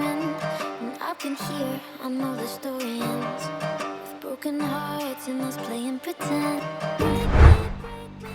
friend, and I've been here. I know the story ends with broken hearts and us playing pretend.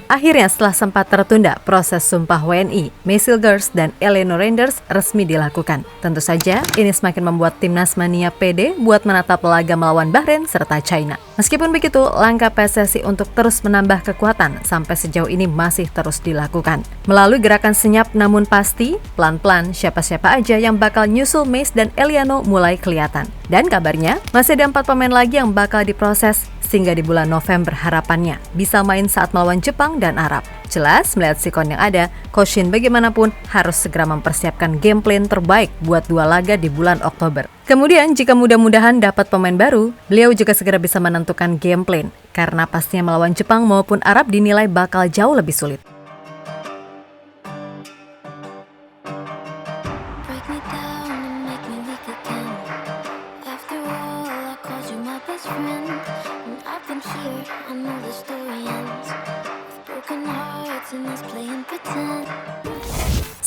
Akhirnya setelah sempat tertunda, proses sumpah WNI, Maysil Girls dan Eleanor Randers resmi dilakukan. Tentu saja, ini semakin membuat timnas mania pede buat menatap laga melawan Bahrain serta China. Meskipun begitu, langkah PSSI untuk terus menambah kekuatan sampai sejauh ini masih terus dilakukan. Melalui gerakan senyap namun pasti, pelan-pelan siapa-siapa aja yang bakal nyusul Mace dan Eliano mulai kelihatan. Dan kabarnya, masih ada 4 pemain lagi yang bakal diproses, sehingga di bulan November harapannya bisa main saat melawan Jepang dan Arab. Jelas, melihat sikon yang ada, Coach Shin bagaimanapun harus segera mempersiapkan game plan terbaik buat 2 laga di bulan Oktober. Kemudian, jika mudah-mudahan dapat pemain baru, beliau juga segera bisa menentukan game plan, karena pastinya melawan Jepang maupun Arab dinilai bakal jauh lebih sulit. Break me down and make me weak again. After all, I called you my best friend, and I've been here. I know the story ends with broken hearts and us playing pretend.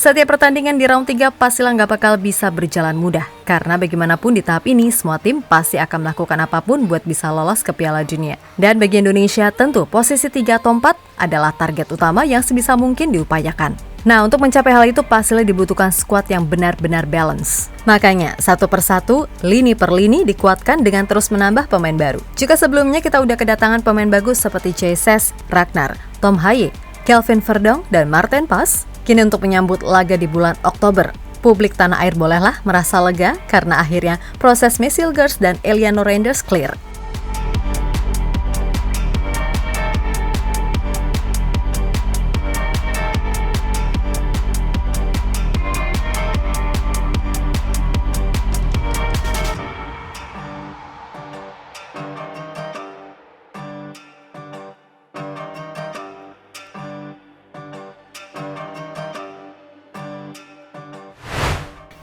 Setiap pertandingan di round 3 pastilah nggak bakal bisa berjalan mudah. Karena bagaimanapun di tahap ini, semua tim pasti akan melakukan apapun buat bisa lolos ke Piala Dunia. Dan bagi Indonesia, tentu posisi 3 atau 4 adalah target utama yang sebisa mungkin diupayakan. Nah, untuk mencapai hal itu pastilah dibutuhkan skuad yang benar-benar balance. Makanya, satu persatu, lini per lini dikuatkan dengan terus menambah pemain baru. Jika sebelumnya kita udah kedatangan pemain bagus seperti Jesus, Ragnar, Tom Haye, Kelvin Verdong, dan Martin Pas, kini untuk menyambut laga di bulan Oktober, publik tanah air bolehlah merasa lega karena akhirnya proses Maysil Girls dan Eleanor Randers clear.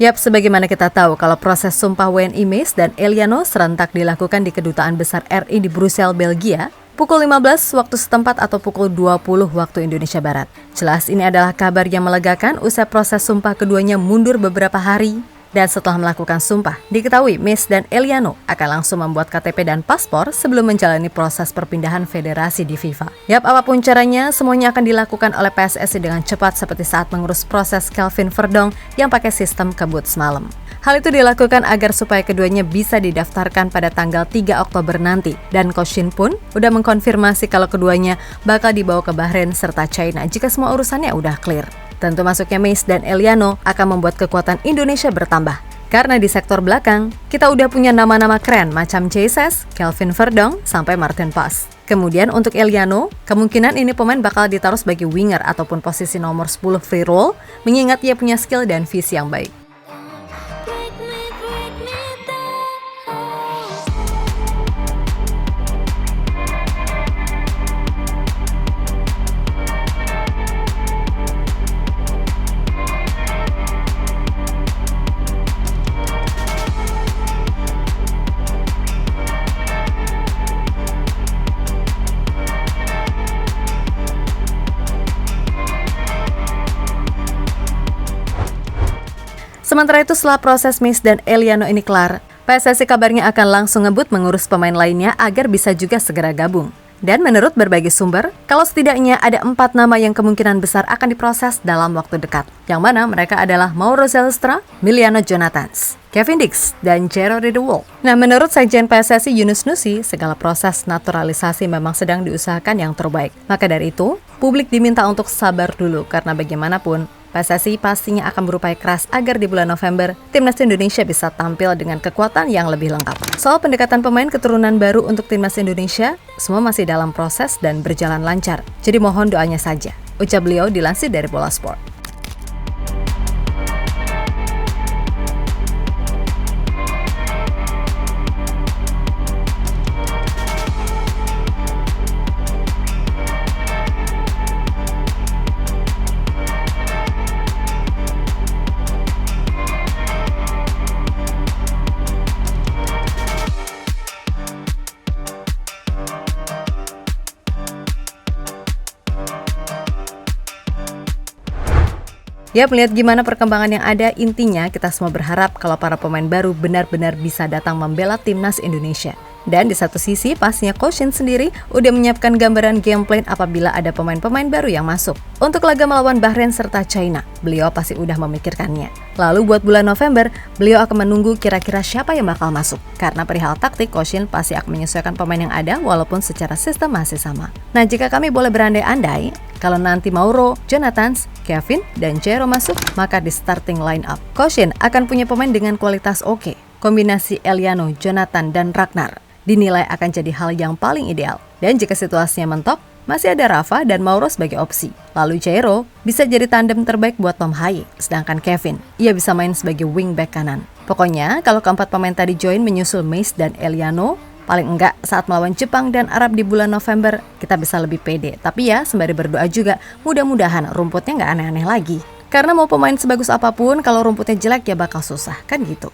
Yap, sebagaimana kita tahu kalau proses sumpah WNI Mace dan Eliano serentak dilakukan di Kedutaan Besar RI di Brussels, Belgia, pukul 15 waktu setempat atau pukul 20 waktu Indonesia Barat. Jelas ini adalah kabar yang melegakan usai proses sumpah keduanya mundur beberapa hari. Dan setelah melakukan sumpah, diketahui Mace dan Eliano akan langsung membuat KTP dan paspor sebelum menjalani proses perpindahan federasi di FIFA. Yap, apapun caranya, semuanya akan dilakukan oleh PSSI dengan cepat seperti saat mengurus proses Kelvin Verdong yang pakai sistem kebut semalam. Hal itu dilakukan agar supaya keduanya bisa didaftarkan pada tanggal 3 Oktober nanti. Dan Coach Shin pun udah mengkonfirmasi kalau keduanya bakal dibawa ke Bahrain serta China jika semua urusannya udah clear. Tentu masuknya Mace dan Eliano akan membuat kekuatan Indonesia bertambah. Karena di sektor belakang, kita udah punya nama-nama keren macam Jesus, Kelvin Verdong, sampai Martin Pas. Kemudian untuk Eliano, kemungkinan ini pemain bakal ditaruh sebagai winger ataupun posisi nomor 10 free roll, mengingat ia punya skill dan visi yang baik. Break me down. Sementara itu setelah proses Mace dan Eliano ini kelar, PSSI kabarnya akan langsung ngebut mengurus pemain lainnya agar bisa juga segera gabung. Dan menurut berbagai sumber, kalau setidaknya ada 4 nama yang kemungkinan besar akan diproses dalam waktu dekat. Yang mana mereka adalah Mauro Zelstra, Miliano Jonathans, Kevin Dix, dan Jerry De Wolf. Nah, menurut Sekjen PSSI Yunus Nusi, segala proses naturalisasi memang sedang diusahakan yang terbaik. Maka dari itu, publik diminta untuk sabar dulu karena bagaimanapun, PSSI pastinya akan berupaya keras agar di bulan November, timnas Indonesia bisa tampil dengan kekuatan yang lebih lengkap. Soal pendekatan pemain keturunan baru untuk timnas Indonesia, semua masih dalam proses dan berjalan lancar. Jadi mohon doanya saja, ucap beliau dilansir dari Bola Sport. Ya, melihat gimana perkembangan yang ada, intinya kita semua berharap kalau para pemain baru benar-benar bisa datang membela timnas Indonesia. Dan di satu sisi, pastinya Coach Shin sendiri udah menyiapkan gambaran game plan apabila ada pemain-pemain baru yang masuk. Untuk laga melawan Bahrain serta China, beliau pasti udah memikirkannya. Lalu buat bulan November, beliau akan menunggu kira-kira siapa yang bakal masuk. Karena perihal taktik, Coach Shin pasti akan menyesuaikan pemain yang ada walaupun secara sistem masih sama. Nah, jika kami boleh berandai-andai, kalau nanti Mauro, Jonathan, Kevin, dan Jairo masuk, maka di starting line up, Coach Shin akan punya pemain dengan kualitas oke. Kombinasi Eliano, Jonathan, dan Ragnar dinilai akan jadi hal yang paling ideal. Dan jika situasinya mentok, masih ada Rafa dan Mauro sebagai opsi. Lalu Jairo bisa jadi tandem terbaik buat Tom Haye, sedangkan Kevin, ia bisa main sebagai wingback kanan. Pokoknya, kalau keempat pemain tadi join menyusul Mace dan Eliano, paling enggak saat melawan Jepang dan Arab di bulan November, kita bisa lebih pede. Tapi ya, sembari berdoa juga, mudah-mudahan rumputnya nggak aneh-aneh lagi. Karena mau pemain sebagus apapun, kalau rumputnya jelek ya bakal susah, kan gitu.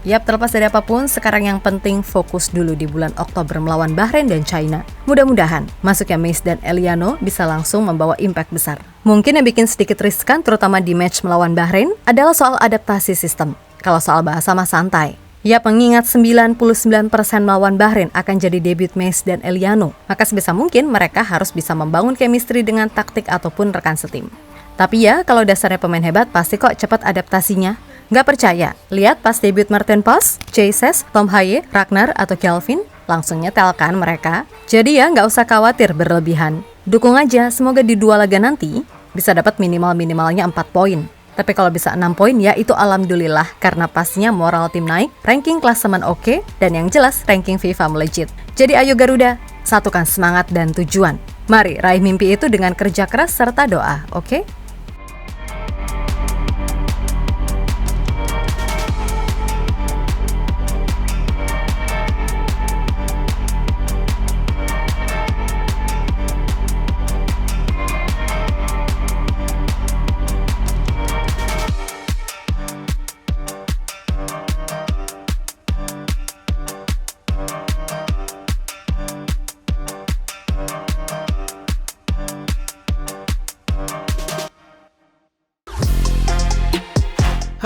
Yap, terlepas dari apapun, sekarang yang penting fokus dulu di bulan Oktober melawan Bahrain dan China. Mudah-mudahan masuknya Mace dan Eliano bisa langsung membawa impact besar. Mungkin yang bikin sedikit riskan, terutama di match melawan Bahrain, adalah soal adaptasi sistem. Kalau soal bahasa mah santai. Yap, mengingat 99% melawan Bahrain akan jadi debut Mace dan Eliano, maka sebisa mungkin mereka harus bisa membangun chemistry dengan taktik ataupun rekan setim. Tapi ya, kalau dasarnya pemain hebat, pasti kok cepat adaptasinya. Nggak percaya? Lihat pas debut Martin Paz, Jesus, Tom Haye, Ragnar, atau Kelvin, langsung nyetelkan mereka. Jadi ya nggak usah khawatir berlebihan. Dukung aja, semoga di 2 laga nanti bisa dapat minimalnya 4 poin. Tapi kalau bisa 6 poin ya itu alhamdulillah, karena pastinya moral tim naik, ranking klasemen oke, dan yang jelas ranking FIFA melejit. Jadi ayo Garuda, satukan semangat dan tujuan. Mari raih mimpi itu dengan kerja keras serta doa, oke?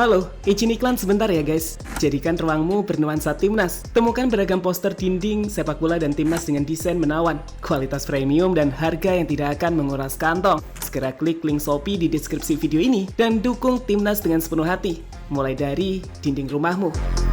Halo, izin iklan sebentar ya guys. Jadikan ruangmu bernuansa timnas. Temukan beragam poster dinding, sepak bola dan timnas dengan desain menawan, kualitas premium dan harga yang tidak akan menguras kantong. Segera klik link Shopee di deskripsi video ini dan dukung timnas dengan sepenuh hati. Mulai dari dinding rumahmu.